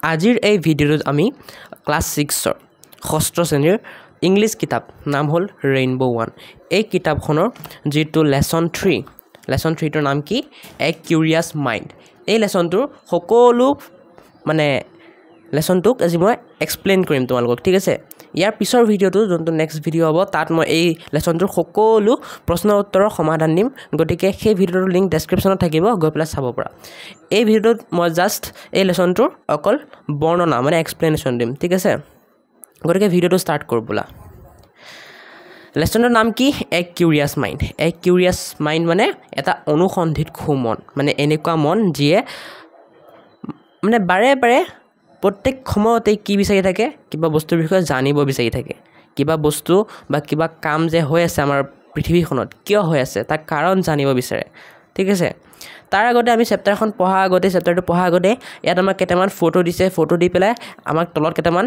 আজিৰ এই ভিডিঅ'ত আমি ক্লাছ 6ৰ ষষ্ঠ শ্ৰেণীৰ ইংলিছ কিতাপ নাম হ'ল ৰেইনবো 1 এই কিতাপখনৰ যেটো লেসন 3 টোৰ নাম কি এ কিউৰিয়াছ মাইণ্ড এই লেসনটোৰ সকলো মানে লেসনটোক আজি মই এক্সপ্লেইন কৰিম তোমালোকক ঠিক আছে ইয়াৰ পিছৰ ভিডিঅ'টো যোনটো নেক্সট ভিডিঅ' হ'ব তাত মই এই লেসনটোৰ সকলো প্ৰশ্ন উত্তৰৰ সমাধান দিম গতিকে সেই ভিডিঅ'ৰ লিংক ডেসক্ৰিপচনত থাকিব গৈ পেলাই চাব পৰা এই ভিডিঅ'ত মই জাস্ট এই লেসনটোৰ অকল বৰ্ণনা মানে এক্সপ্লেনেশ্যন দিম ঠিক আছে গতিকে ভিডিঅ'টো ষ্টাৰ্ট কৰো বলা লেসনৰ নাম কি এ কিউৰিয়াছ মাইণ্ড মানে এটা অনুসন্ধিত মন মানে এনেকুৱা মন যিয়ে মানে বাৰে বাৰে প্ৰত্যেক সময়তে কি বিচাৰি থাকে কিবা বস্তুৰ বিষয়ে জানিব বিচাৰি থাকে কিবা বস্তু বা কিবা কাম যে হৈ আছে আমাৰ পৃথিৱীখনত কিয় হৈ আছে তাৰ কাৰণ জানিব বিচাৰে ঠিক আছে তাৰ আগতে আমি চেপ্টাৰটো পঢ়া আগতে ইয়াত আমাক কেইটামান ফটো দিছে ফটো দি পেলাই আমাক তলত কেইটামান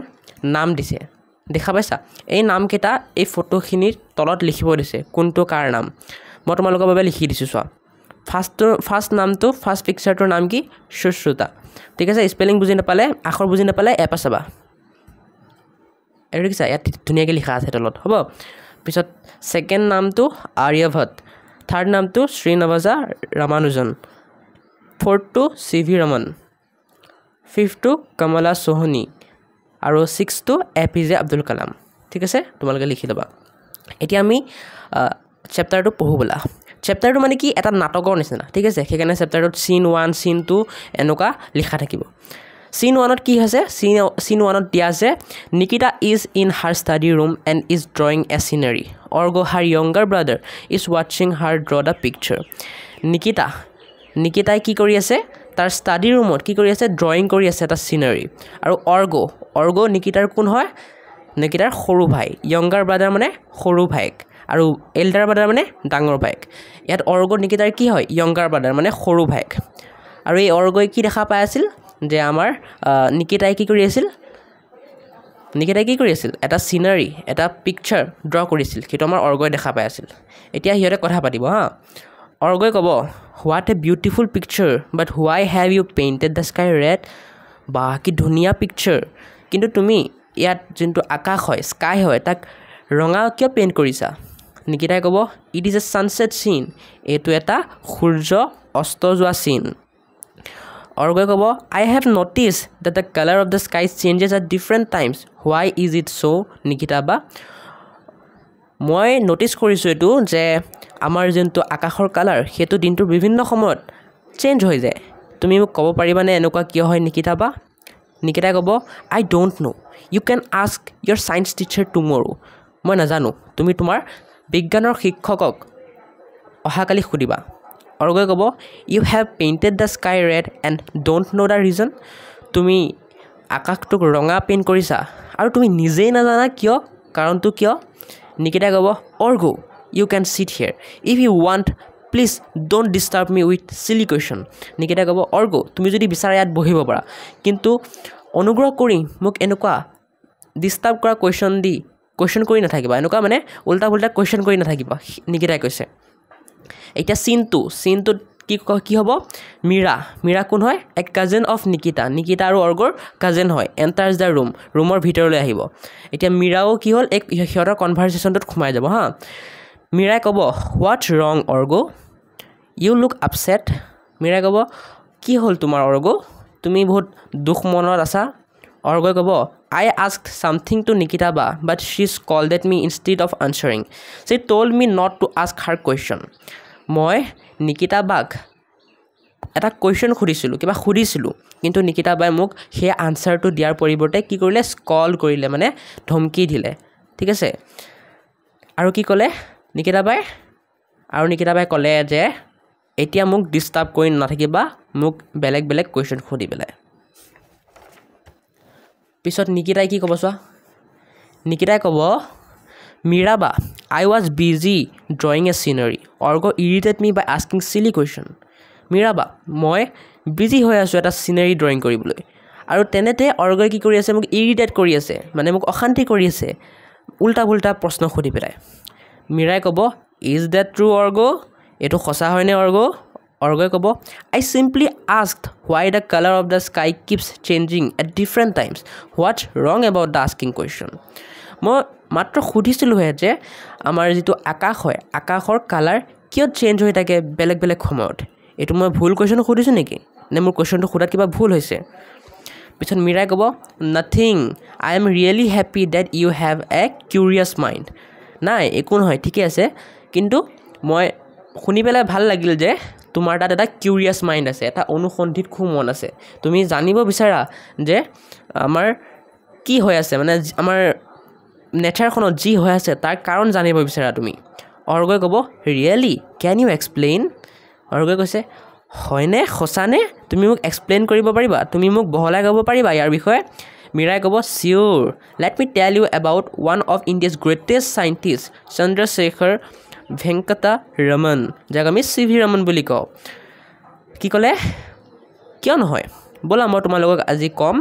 নাম দিছে দেখা পাইছা এই নাম কেইটা এই ফটোখিনিৰ তলত লিখিব দিছে কোনটো কাৰ নাম মই তোমালোকৰ বাবে লিখি দিছো চোৱা ফাৰ্ষ্ট পিকচাৰটোৰ নাম কি সুশ্ৰুতা ঠিক আছে স্পেলিং বুজি নাপালে আখৰ বুজি নাপালে এপা চাবা এৰি কিছা ইয়াত ধুনীয়াকৈ লিখা আছে তলত হ'ব পিছত সেকেন্ড নামটো আৰ্যভট্ট থাৰ্ড নামটো শ্ৰীনিবাসা ৰামানুজন ফৰ্থটো সিভি ৰমন ফিফথটো কমলা সোহনী আৰু সিক্সথটো এপিজে আব্দুল কালাম ঠিক আছে তোমালোকে লিখি লবা এতিয়া আমি চেপ্টাৰটো পঢ়ো বলা চেপ্টাৰটো মানে কি এটা নাটকৰ নিচিনা ঠিক আছে সেইকাৰণে চেপ্টাৰটোত সিন 1 সিন 2 এনেকুৱা লিখা থাকিব সিন 1ত কি আছে সিন 1ত দিয়া আছে Nikita is in her study room and is drawing a scenery Argho her younger brother is watching her draw the picture নিকিতাই কি কৰি আছে তাৰ স্টাডি ৰুমত কি কৰি আছে ড্ৰয়িং কৰি আছে এটা সিনাৰি আৰু অৰ্গো নিকিতাৰ কোন হয় নিকিতাৰ সৰু ভাই ইয়ঙ্গাৰ ব্ৰাদাৰ মানে সৰু ভাইক আৰু এল্ডাৰ ব্ৰাদাৰ মানে ডাঙৰ ভাইক ইয়াত অৰ্গো নিকিতাৰ কি হয় ইয়ঙ্গাৰ ব্ৰাদাৰ মানে সৰু ভাইক আৰু এই অৰ্গই কি দেখা পাই আছিল যে আমাৰ নিকিতাই কি কৰি আছিল এটা সিনাৰি এটা পিকচাৰ ড্ৰ কৰিছিল কিটো আমাৰ অৰ্গই দেখা পাই আছিল এতিয়া হিয়ৰে কথা পাতিব হা অৰ্গই ক'ব what a beautiful picture but why have you painted the sky red বা কি ধুনীয়া পিকচাৰ কিন্তু তুমি ইয়াত যোনটো আকাশ হয় স্কাই হয় তাক ৰঙা কিয় পেইণ্ট কৰিছা নিকিতাই ক'ব ইট ইজ এ ছানছেট চিন এইটো এটা সূৰ্য অস্ত যোৱা চিন অৰ্গই ক'ব I have noticed that the color of the sky changes at different times why is it so Nikita বা মই নটিছ কৰিছোঁ এইটো যে আমাৰ যোনটো আকাশৰ কালাৰ সেইটো দিনটোৰ বিভিন্ন সময়ত চেঞ্জ হৈ যায় তুমি মোক ক'ব পাৰিবানে এনেকুৱা কিয় হয় নিকিতাই ক'ব I don't know you can ask your science teacher tomorrow মই নাজানো তুমি তোমাৰ বিজ্ঞানৰ শিক্ষকক অহাকালি সুধিবা অৰ্গই ক'ব you have painted the sky red and don't know' the reason তুমি আকাশটোক ৰঙা পেইণ্ট কৰিছা আৰু তুমি নিজেই নাজানা কিয় কাৰণটো কিয় নিকিতাই ক'ব Argho you can sit here if you want please don't disturb me with silly question নিকিতাই ক'ব অৰ্গো তুমি যদি বিচাৰা ইয়াত বহিব পাৰা কিন্তু অনুগ্ৰহ কৰি মোক এনেকুৱা ডিষ্টাৰ্ব কৰা কুৱেশ্যন কৰি নাথাকিবা এনেকুৱা মানে উল্টা পুল্টা কুৱেশ্যন কৰি নাথাকিবা নিকিতাই কৈছে এতিয়া চিনটোত কি হ'ব মীৰা কোন হয় এক কাজিন অফ নিকিতা আৰু অৰ্গৰ কাজিন হয় এণ্টাৰ্ছ দ্য ৰুমৰ ভিতৰলৈ আহিব এতিয়া মীৰাও কি হ'ল এক সিহঁতৰ কনভাৰচেশ্যনটোত সোমাই যাব হা মীৰাই ক'ব হোৱাটছ ৰং অৰ্গো ইউ লুক আপছেট মীৰাই ক'ব কি হ'ল তোমাৰ অৰ্গো তুমি বহুত দুখ মনত আছা অৰ্গই ক'ব I asked something to Nikita ba but she scolded me instead of answering she told me not to ask her question মই নিকিতা বাক এটা কুৱেশ্যন সুধিছিলোঁ কিন্তু নিকিতা বাই মোক সেই আনসাৰটো দিয়াৰ পৰিৱৰ্তে কি কৰিলে স্কল কৰিলে মানে ধমকি দিলে ঠিক আছে আৰু কি ক'লে নিকিতা বাই ক'লে যে এতিয়া মোক ডিষ্টাৰ্ব কৰি নাথাকিবা মোক বেলেগ কুৱেশ্যন সুধি পেলাই পিছত নিকিতাই কি ক'ব চোৱা নিকিতাই ক'ব মীৰাবা I was busy drawing a scenery Argho irritate me by asking silly question মীৰাবা মই বিজি হৈ আছোঁ এটা চিনাৰি ড্ৰয়িং কৰিবলৈ আৰু তেনেতে অৰ্গই কি কৰি আছে মোক ইৰিটেট কৰি আছে মানে মোক অশান্তি কৰি আছে উল্টা পুল্টা প্ৰশ্ন সুধি পেলাই মীৰাই ক'ব ইজ ডেট ট্ৰু অৰ্গো এইটো সঁচা হয়নে অৰ্গই ক'ব I simply asked why the color of the sky keeps changing at different times. What's wrong about the asking question? মই মাত্ৰ সুধিছিলোঁহে যে আমাৰ যিটো আকাশ হয় আকাশৰ কালাৰ কিয় চেঞ্জ হৈ থাকে বেলেগ বেলেগ সময়ত এইটো মই ভুল কুৱেশ্যন সুধিছোঁ নেকি নে মোৰ কুৱেশ্যনটো সোধাত কিবা ভুল হৈছে পিছত মীৰাই ক'ব nothing I am really happy that you have a curious mind নাই একো নহয় ঠিকে আছে কিন্তু মই শুনি পেলাই ভাল লাগিল যে তোমাৰ তাত এটা কিউৰিয়াছ মাইণ্ড আছে এটা অনুসন্ধিত খুব মন আছে তুমি জানিব বিচাৰা যে আমাৰ কি হৈ আছে মানে আমাৰ নেচাৰখনত যি হৈ আছে তাৰ কাৰণ জানিব বিচাৰা তুমি অৰ্গই ক'ব ৰিয়েলি কেন ইউ এক্সপ্লেইন অৰ্গই কৈছে হয়নে সঁচানে তুমি মোক এক্সপ্লেইন কৰিব পাৰিবা তুমি মোক বহলাই ক'ব পাৰিবা ইয়াৰ বিষয়ে মীৰাই ক'ব চিয়'ৰ let me tell you about one of India's greatest scientist Chandrasekhara Venkata Raman যাক আমি চি ভি ৰমন বুলি কওঁ কি ক'লে কিয় নহয় ব'লা মই তোমালোকক আজি ক'ম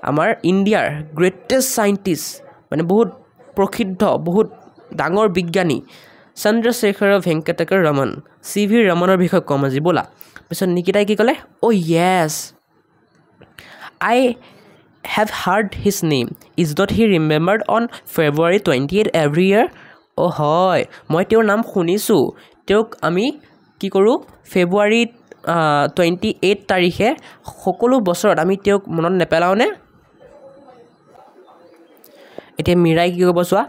আমাৰ ইণ্ডিয়াৰ গ্ৰেটেষ্ট চাইণ্টিষ্ট মানে বহুত প্ৰসিদ্ধ বহুত ডাঙৰ বিজ্ঞানী চন্দ্ৰশেখৰ ভেংকটা ৰমন চি ভি ৰমনৰ বিষয়ে ক'ম আজি ব'লা পিছত নিকিতাই কি ক'লে অ' yes I have heard his name is not he remembered on February 28 every year অ' হয় মই তেওঁৰ নাম শুনিছোঁ তেওঁক আমি কি কৰোঁ ফেব্ৰুৱাৰী 28 তাৰিখে সকলো বছৰত আমি তেওঁক মনত নেপেলাওঁনে এতিয়া মীৰাই কি ক'ব চোৱা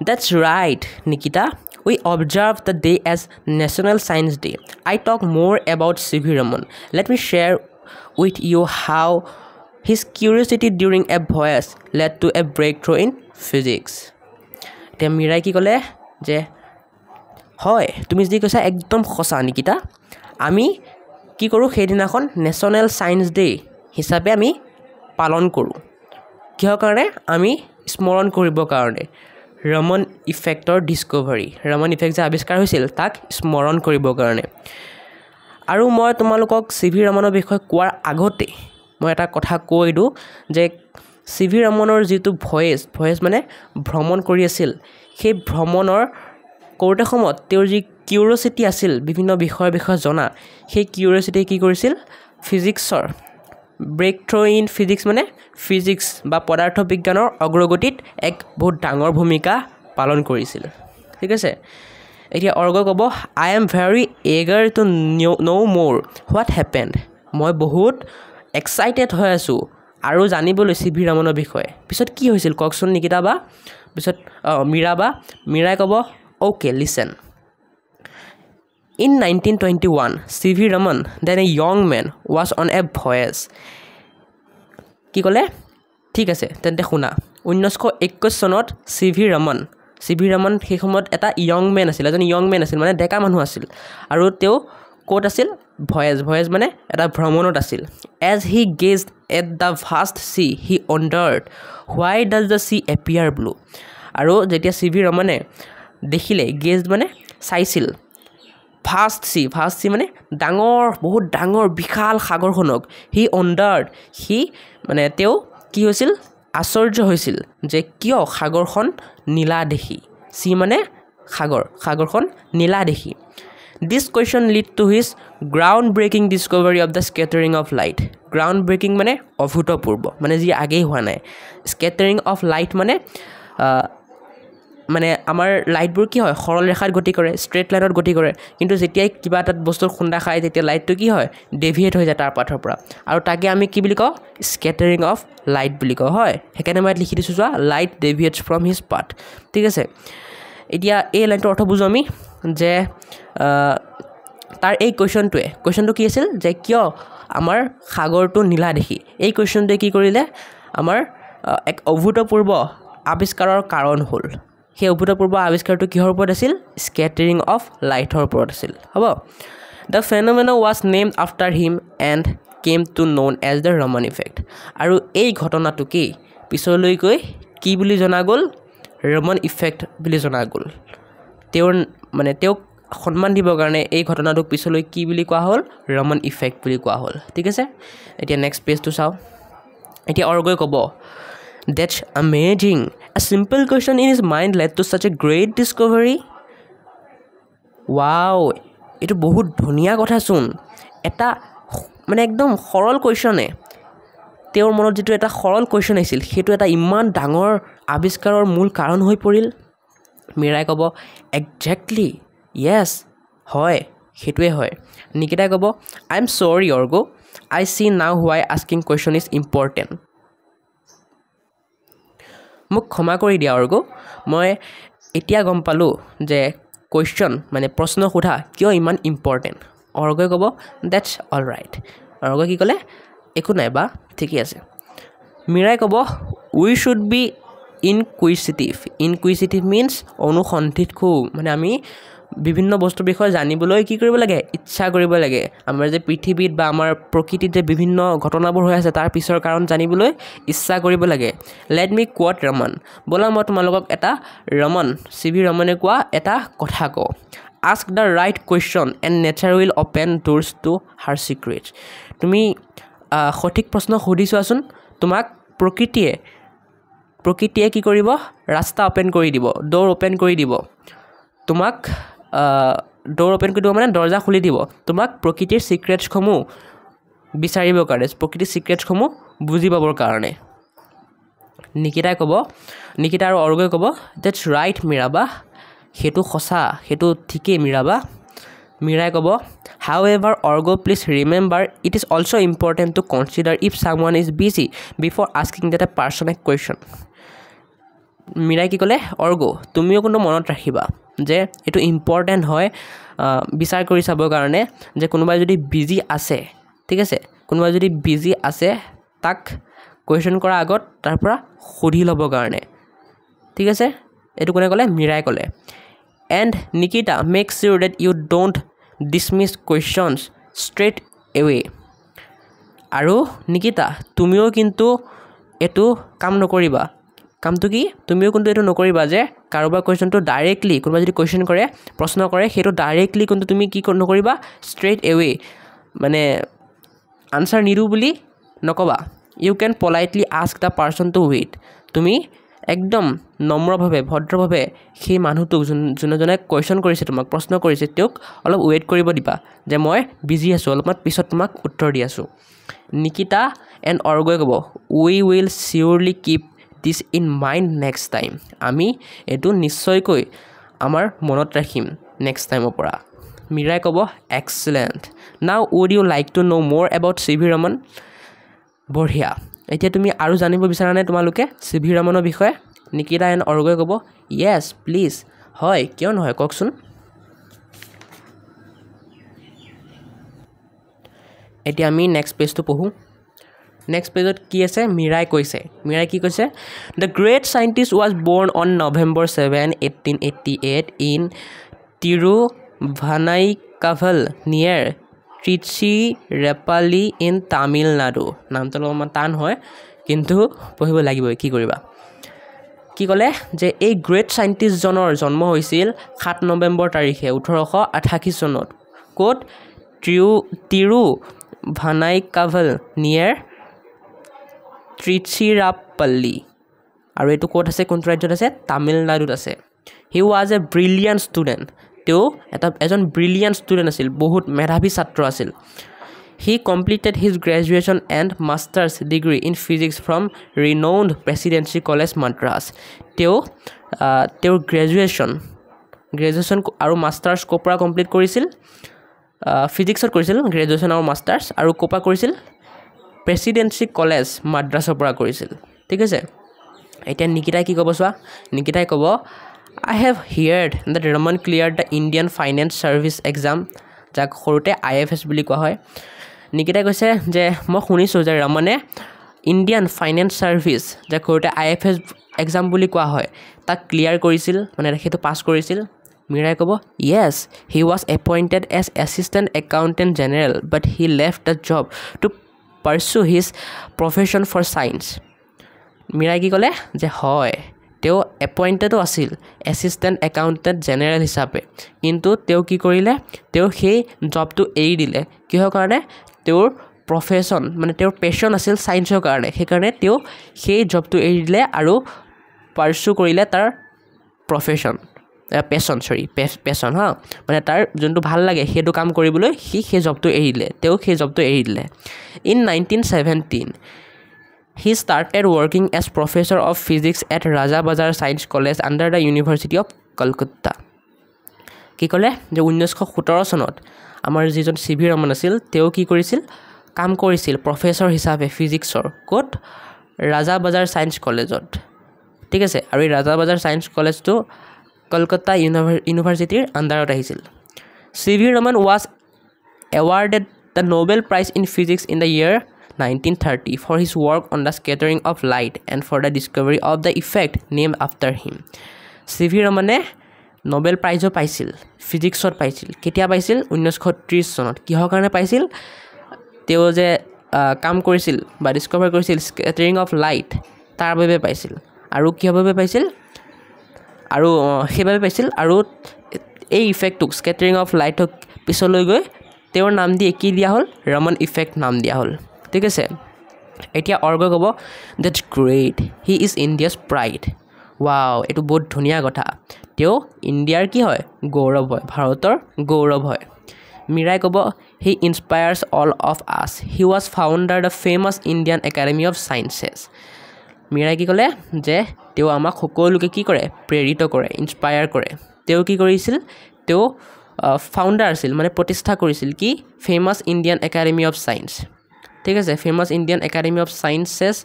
that's right Nikita we observe the day as National Science Day. I talk more about C.V. Raman. Let me share with you how his curiosity during a voyage led to a breakthrough in physics. এতিয়া মীৰাই কি ক'লে যে হয় তুমি যি কৈছা একদম সঁচা নিকিতা আমি কি কৰোঁ সেইদিনাখন নেশ্যনেল ছায়েন্স ডে হিচাপে আমি পালন কৰোঁ কিহৰ কাৰণে আমি স্মৰণ কৰিবৰ কাৰণে ৰমন ইফেক্টৰ ডিস্কভাৰী ৰমন ইফেক্ট যে আৱিষ্কাৰ হৈছিল তাক স্মৰণ কৰিবৰ কাৰণে আৰু মই তোমালোকক চি ভি ৰমনৰ বিষয়ে কোৱাৰ আগতে মই এটা কথা কৈ দিওঁ যে চি ভি ৰমনৰ যিটো ভয়েছ মানে ভ্ৰমণ কৰি আছিল সেই ভ্ৰমণৰ কৰোঁতে সময়ত তেওঁৰ যি কিউৰিয়চিটি আছিল বিভিন্ন বিষয়ে জনা সেই কিউৰিয়চিটি কি কৰিছিল ফিজিক্সৰ ব্ৰেক থ্ৰু ইন ফিজিক্স মানে ফিজিক্স বা পদাৰ্থ বিজ্ঞানৰ অগ্ৰগতিত এক বহুত ডাঙৰ ভূমিকা পালন কৰিছিল ঠিক আছে এতিয়া অৰ্গই ক'ব I am very eager to know' মোৰ হোৱাট হেপেণ্ড মই বহুত এক্সাইটেড হৈ আছোঁ আৰু জানিবলৈ চি ভি ৰমনৰ বিষয়ে পিছত কি হৈছিল কওকচোন নিকিতা বা পিছত মীৰাই ক'ব okay listen In 1921, C.V. Raman, then a young man, was on a voyage. কি ক'লে ঠিক আছে তেন্তে শুনা 1921 চনত চি ভি ৰমন সেই সময়ত এটা য়ং মেন আছিল এজন য়ং মেন আছিল মানে ডেকা মানুহ আছিল আৰু তেওঁ ক'ত আছিল ভয়েজ মানে এটা ভ্ৰমণত আছিল as he gazed at the vast sea he wondered why does the sea appear blue আৰু যেতিয়া চি ভি ৰমনে দেখিলে গেজড মানে চাইছিল ভাষ্ট চি মানে বহুত ডাঙৰ বিশাল সাগৰখনক হি ৱণ্ডাৰ্ড মানে তেওঁ কি হৈছিল আশ্চৰ্য হৈছিল যে কিয় সাগৰখন নীলা দেখি চি মানে সাগৰখন নীলা দেখি দিছ question lead to his ground breaking discovery of the scattering of light ground breaking মানে অভূতপূৰ্ব মানে যি আগেই হোৱা নাই স্কেটাৰিং অফ লাইট মানে আমাৰ লাইটবোৰ কি হয় সৰল ৰেখাত গতি কৰে ষ্ট্ৰেইট লাইনত গতি কৰে কিন্তু যেতিয়াই কিবা এটা বস্তুৰ খুন্দা খায় তেতিয়া লাইটটো কি হয় ডেভিয়েট হৈ যায় তাৰ পাথৰ পৰা আৰু তাকে আমি কি বুলি কওঁ স্কেটাৰিং অফ লাইট বুলি কওঁ হয় সেইকাৰণে মই লিখি দিছোঁ চোৱা লাইট ডেভিয়েটছ ফ্ৰম হিজ পাথ ঠিক আছে এতিয়া এই লাইনটোৰ অৰ্থ বুজো আমি যে তাৰ এই কুৱেশ্যনটো কি আছিল যে কিয় আমাৰ সাগৰটো নীলা দেখি এই কুৱেশ্যনটোৱে কি কৰিলে আমাৰ এক অভূতপূৰ্ব আৱিষ্কাৰৰ কাৰণ হ'ল সেই অভূতপূৰ্ব আৱিষ্কাৰটো কিহৰ ওপৰত আছিল স্কেটাৰিং অফ লাইটৰ ওপৰত আছিল হ'ব the phenomena was named after him and came to known as the Raman effect আৰু এই ঘটনাটোকেই পিছলৈকৈ কি বুলি জনা গ'ল ৰমন ইফেক্ট বুলি জনা গ'ল তেওঁক সন্মান দিবৰ কাৰণে এই ঘটনাটোক পিছলৈ কি বুলি কোৱা হ'ল ৰমন ইফেক্ট বুলি কোৱা হ'ল ঠিক আছে এতিয়া নেক্সট পেজটো চাওঁ এতিয়া অৰ্গই ক'ব That's amazing. A simple question in his mind led to such a great discovery. Wow, এইটো বহুত ধুনীয়া কথা চোন এটা মানে একদম সৰল কুৱেশ্যনে তেওঁৰ মনত যিটো এটা সৰল কুৱেশ্যন আহিছিল সেইটো এটা ইমান ডাঙৰ আৱিষ্কাৰৰ মূল কাৰণ হৈ পৰিল মীৰাই ক'ব একজেক্টলি য়েছ হয় সেইটোৱে হয় নিকিতাই ক'ব আই এম চৰি অৰ্গো আই চি নাও হোৱাই আস্কিং কুৱেশ্যন ইজ ইম্পৰ্টেণ্ট মোক ক্ষমা কৰি দিয়া অৰ্গো মই এতিয়া গম পালোঁ যে কুৱেশ্যন মানে প্ৰশ্ন সোধা কিয় ইমান ইম্পৰ্টেণ্ট অৰ্গই ক'ব ডেটছ অল ৰাইট অৰ্গই কি ক'লে একো নাই বা ঠিকেই আছে মীৰাই ক'ব উই শুড বি ইনকুইচিটিভ মিনছ অনুসন্ধিৎসু মানে আমি বিভিন্ন বস্তুৰ বিষয়ে জানিবলৈ কি কৰিব লাগে ইচ্ছা কৰিব লাগে আমাৰ যে পৃথিৱীত বা আমাৰ প্ৰকৃতিত যে বিভিন্ন ঘটনাবোৰ হৈ আছে তাৰ পিছৰ কাৰণ জানিবলৈ ইচ্ছা কৰিব লাগে লেট মি কোৱাট ৰমন ব'লা মই তোমালোকক এটা ৰমন চি.ভি. ৰমনে কোৱা এটা কথা কওঁ ask the right question and nature will open doors to her secrets তুমি সঠিক প্ৰশ্ন সুধি চোৱাচোন তোমাক প্ৰকৃতিয়ে কি কৰিব ৰাস্তা অ'পেন কৰি দিব ড'ৰ অ'পেন কৰি দিব তোমাক ড'ৰ অ'পেন কৰি দিব মানে দৰ্জা খুলি দিব তোমাক প্ৰকৃতিৰ চিক্ৰেটছসমূহ বিচাৰিবৰ কাৰণে প্ৰকৃতিৰ চিক্ৰেটছসমূহ বুজি পাবৰ কাৰণে নিকিতাই ক'ব নিকিতা আৰু অৰ্গই ক'ব ডেটছ ৰাইট মীৰাবা সেইটো সঁচা সেইটো ঠিকেই মীৰাবা মীৰাই ক'ব however Argho please remember it is also' important to consider if someone is busy before asking that a person a question মীৰাই কি ক'লে অৰ্গো তুমিও কিন্তু মনত ৰাখিবা যে এইটো ইম্পৰ্টেণ্ট হয় বিচাৰ কৰি চাবৰ কাৰণে যে কোনোবাই যদি বিজি আছে ঠিক আছে কোনোবাই যদি বিজি আছে তাক কুৱেশ্যন কৰাৰ আগত তাৰ পৰা সুধি ল'বৰ কাৰণে ঠিক আছে এইটো কোনে ক'লে মীৰাই ক'লে and Nikita make sure that you don't dismiss questions straight away আৰু নিকিতা তুমিও কিন্তু এইটো কাম নকৰিবা কামটো কি তুমিও কিন্তু এইটো নকৰিবা যে কাৰোবাৰ কুৱেশ্যনটো ডাইৰেক্টলি কোনোবাই যদি কুৱেশ্যন কৰে প্ৰশ্ন কৰে সেইটো ডাইৰেক্টলি কিন্তু তুমি কি নকৰিবা ষ্ট্ৰেইট এৱে মানে আনচাৰ নিদিওঁ বুলি নক'বা you can politely ask the person to wait তুমি একদম নম্ৰভাৱে ভদ্ৰভাৱে সেই মানুহটোক যোনজনে কুৱেশ্যন কৰিছে তোমাক প্ৰশ্ন কৰিছে তেওঁক অলপ ৱেইট কৰিব দিবা যে মই বিজি আছোঁ অলপমান পিছত তোমাক উত্তৰ দি আছোঁ নিকিতা এণ্ড অৰ্গই ক'ব we will sincerely keep this in mind next time আমি এইটো নিশ্চয়কৈ আমাৰ মনত ৰাখিম নেক্সট টাইমৰ পৰা মীৰাই ক'ব এক্সেলেণ্ট নাও would U like to know' মোৰ এবাউট চি.ভি. ৰমন বঢ়িয়া এতিয়া তুমি আৰু জানিব বিচাৰানে তোমালোকে চি.ভি. ৰমনৰ বিষয়ে নিকিতা এণ্ড অৰ্গই ক'ব য়েছ প্লিজ হয় কিয় নহয় কওকচোন এতিয়া আমি নেক্সট পেজটো পঢ়োঁ নেক্সট পেজত কি আছে মীৰাই কৈছে মীৰাই কি কৈছে the great scientist was born on November 7, 1888 in Thiruvanaikaval near Trichirappalli in Tamil Nadu নামটো অলপমান টান হয় কিন্তু পঢ়িব লাগিবই কি কৰিবা কি ক'লে যে এই গ্ৰেট চাইণ্টিষ্টজনৰ জন্ম হৈছিল 7 নৱেম্বৰ তাৰিখে 1888 চনত ক'ত তিৰুভানাইকাভল নিয়েৰ ট্ৰিচিৰাপল্লী আৰু এইটো ক'ত আছে কোনটো ৰাজ্যত আছে তামিলনাডুত আছে he was a brilliant student তেওঁ এজন ব্ৰিলিয়াণ্ট ষ্টুডেণ্ট আছিল বহুত মেধাৱী ছাত্ৰ আছিল he completed his graduation and masters degree in physics from renowned Presidency college Madras তেওঁৰ গ্ৰেজুৱেশ্যন আৰু মাষ্টাৰ্ছ ক'ৰ পৰা কমপ্লিট কৰিছিল ফিজিক্সত কৰিছিল গ্ৰেজুৱেশ্যন আৰু মাষ্টাৰ্ছ আৰু ক'ৰ পৰা কৰিছিল প্ৰেচিডেঞ্চি কলেজ মাদ্ৰাছৰ পৰা কৰিছিল ঠিক আছে এতিয়া নিকিতাই কি ক'ব চোৱা নিকিতাই ক'ব I have heard that Raman cleared the Indian Finance Service exam যাক সৰুতে IFS বুলি কোৱা হয় নিকিতাই কৈছে যে মই শুনিছোঁ যে ৰমনে ইণ্ডিয়ান ফাইনেন্স ছাৰ্ভিচ যাক সৰুতে IFS এক্সাম বুলি কোৱা হয় তাক ক্লিয়াৰ কৰিছিল মানে সেইটো পাছ কৰিছিল মীৰাই ক'ব yes he was appointed as assistant accountant general but he left the job to pursue his profession for science মীৰাই কি ক'লে যে হয় তেওঁ এপইণ্টেডো আছিল এছিষ্টেণ্ট একাউণ্টেণ্ট জেনেৰেল হিচাপে কিন্তু তেওঁ কি কৰিলে তেওঁ সেই জবটো এৰি দিলে কিহৰ কাৰণে তেওঁৰ প্ৰফেশ্যন মানে তেওঁৰ পেশ্যন আছিল ছায়েন্সৰ কাৰণে সেইকাৰণে তেওঁ সেই জবটো এৰি দিলে আৰু পাৰ্চু কৰিলে তাৰ প্ৰফেশ্যন পেছন হা মানে তাৰ যোনটো ভাল লাগে সেইটো কাম কৰিবলৈ সি সেই জবটো এৰি দিলে তেওঁ সেই জবটো এৰি দিলে in 1917 he started working as professor of physics at Raja Bazar Science College under the University of Calcutta কি ক'লে যে 1917 চনত আমাৰ যিজন সিভি ৰমন আছিল তেওঁ কি কৰিছিল কাম কৰিছিল প্ৰফেসৰ হিচাপে ফিজিক্সৰ কোট ৰাজা বাজাৰ সায়েন্স কলেজত ঠিক আছে আৰু এই ৰাজা বাজাৰ সায়েন্স কলেজটো কলকাতা ইউনিভাৰ্চিটিৰ আন্ডাৰত আহিছিল CV Raman was awarded the Nobel Prize in Physics in the year 1930 for his work on the scattering of light and for the discovery of the effect named after him C V ৰমনে Nobel প্ৰাইজো পাইছিল ফিজিক্সত পাইছিল কেতিয়া পাইছিল 1930 চনত কিহৰ কাৰণে পাইছিল তেওঁ যে কাম কৰিছিল বা ডিসকভাৰ কৰিছিল স্কেটাৰিং অফ লাইট তাৰ বাবে পাইছিল আৰু কিভাৱে পাইছিল আৰু সেইভাৱে পাইছিল আৰু এই ইফেক্টক স্কেটাৰিং অফ লাইটক পিছলৈ গৈ তেওঁৰ নাম দি কি দিয়া হ'ল ৰমন ইফেক্ট নাম দিয়া হ'ল ঠিক আছে এতিয়া অৰ্গ ক'ব that's great he is India's pride wow এটো বহুত ধুনিয়া কথা তেওঁ ইণ্ডিয়াৰ কি হয় গৌৰৱ হয় ভাৰতৰ গৌৰৱ হয় মিৰাই ক'ব হি ইনস্পায়াৰ্স all of us he was founder the famous Indian academy of sciences মিৰাই কি ক'লে যে তেওঁ আমাক সকলোকে কি কৰে প্ৰেৰিত কৰে ইনস্পায়াৰ কৰে তেওঁ কি কৰিছিল তেওঁ ফাউন্ডাৰ আছিল মানে প্ৰতিষ্ঠা কৰিছিল কি famous Indian academy of science ঠিক আছে famous Indian academy of sciences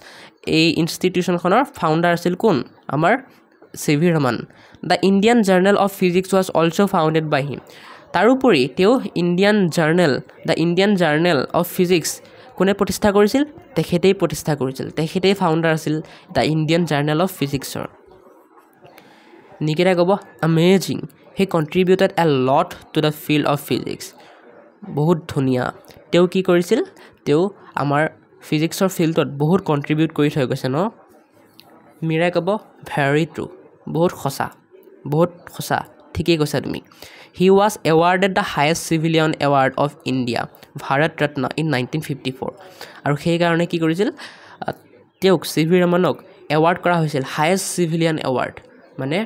এই ইনষ্টিটিউশ্যনখনৰ ফাউন্ডাৰ আছিল কোন আমাৰ C V Raman the Indian journal of physics was also founded by him তাৰোপৰি তেওঁ the Indian journal of physics কোনে প্ৰতিষ্ঠা কৰিছিল তেখেতেই প্ৰতিষ্ঠা কৰিছিল তেখেতেই ফাউণ্ডাৰ আছিল দ্য ইণ্ডিয়ান জাৰ্নেল অফ ফিজিক্সৰ নিকিতা ক'ব amazing he contributed a lot to the field of physics বহুত ধুনীয়া তেওঁ কি কৰিছিল তেওঁ আমাৰ ফিজিক্সৰ ফিল্ডত বহুত কণ্ট্ৰিবিউট কৰি থৈ গৈছে ন মিৰাই ক'ব ভেৰি ট্ৰু বহুত সঁচা ঠিকেই কৈছা তুমি he was awarded the highest civilian award of India Bharat Ratna in 1954 আৰু সেইকাৰণে কি কৰিছিল তেওঁক সিভি ৰমনক এৱাৰ্ড কৰা হৈছিল হায়েষ্ট চিভিলিয়ান এৱাৰ্ড মানে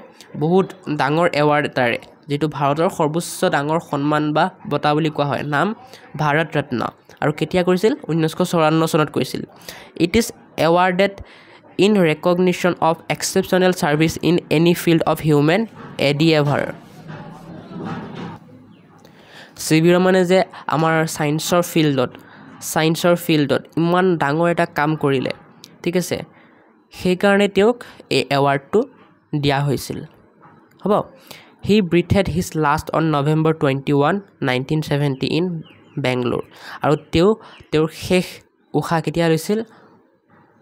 বহুত ডাঙৰ এৱাৰ্ড এটাৰে যেটো ভাৰতৰ সৰ্বোচ্চ ডাঙৰ সন্মান বা বঁটা বুলি কোৱা হয় নাম ভাৰত ৰত্ন আৰু কেতিয়া কৰিছিল 1954 চনত কৰিছিল it is awarded in recognition of exceptional service in any field of human endeavor C V ৰমনে যে আমাৰ সায়েন্সৰ ফিল্ডত ইমান ডাঙৰ এটা কাম কৰিলে ঠিক আছে সেইকাৰণে তেওঁক এই এৱাৰ্ডটো দিয়া হৈছিল হ'ব he breathed his last on November 21 1970 in Bangalore আৰু তেওঁৰ শেষ উশাহ কেতিয়া লৈছিল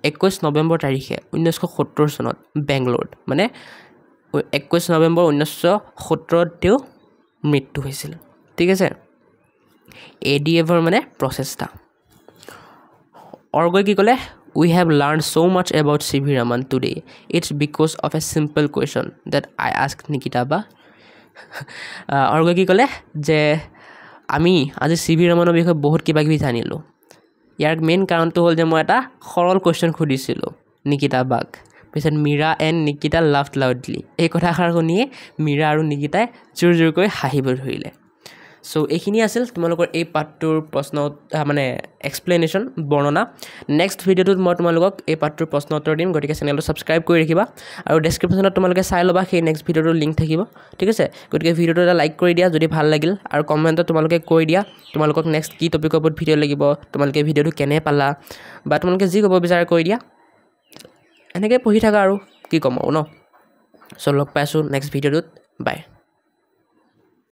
21 নৱেম্বৰ তাৰিখে 1970 চনত বেংগলোৰত মানে 21 নৱেম্বৰ 1970 তেওঁ মৃত্যু হৈছিল ঠিক আছে এডিএভাৰ মানে প্ৰচেষ্টা অৰ্গই কি ক'লে we have learned so much about CV Raman today it's because of a simple question that I asked Nikita ba অৰ্গই কি ক'লে যে আমি আজি সিভি ৰমনৰ বিষয়ে বহুত কিবা কিবি জানিলো ইয়াৰ মেইন কাৰণটো হ'ল যে মই এটা সৰল কোৱেশ্চন খুদিছিলোঁ নিকিতা বাক পিছত Meera and Nikita laughed loudly এই কথাষাৰ শুনিয়ে মীৰা আৰু নিকিতাই জোৰকৈ হাঁহিব ধৰিলে সো এইখিনি আছিল তোমালোকৰ এই পাঠটোৰ প্ৰশ্ন মানে এক্সপ্লেনেশ্যন বৰ্ণনা নেক্সট ভিডিঅ'টোত মই তোমালোকক এই পাঠটোৰ প্ৰশ্ন উত্তৰ দিম গতিকে চেনেলটো ছাবস্ক্ৰাইব কৰি ৰাখিবা আৰু ডেছক্ৰিপশ্যনত তোমালোকে চাই ল'বা সেই নেক্সট ভিডিঅ'টোৰ লিংক থাকিব ঠিক আছে গতিকে ভিডিঅ'টো এটা লাইক কৰি দিয়া যদি ভাল লাগিল আৰু কমেণ্টত তোমালোকে কৈ দিয়া তোমালোকক নেক্সট কি টপিকৰ ওপৰত ভিডিঅ' লাগিব তোমালোকে ভিডিঅ'টো কেনে পালা বা তোমালোকে যি ক'ব বিচাৰা কৈ দিয়া এনেকৈ পঢ়ি থাকা আৰু কি ক'ম ন সো লগ পাইছোঁ নেক্সট ভিডিঅ'টোত বাই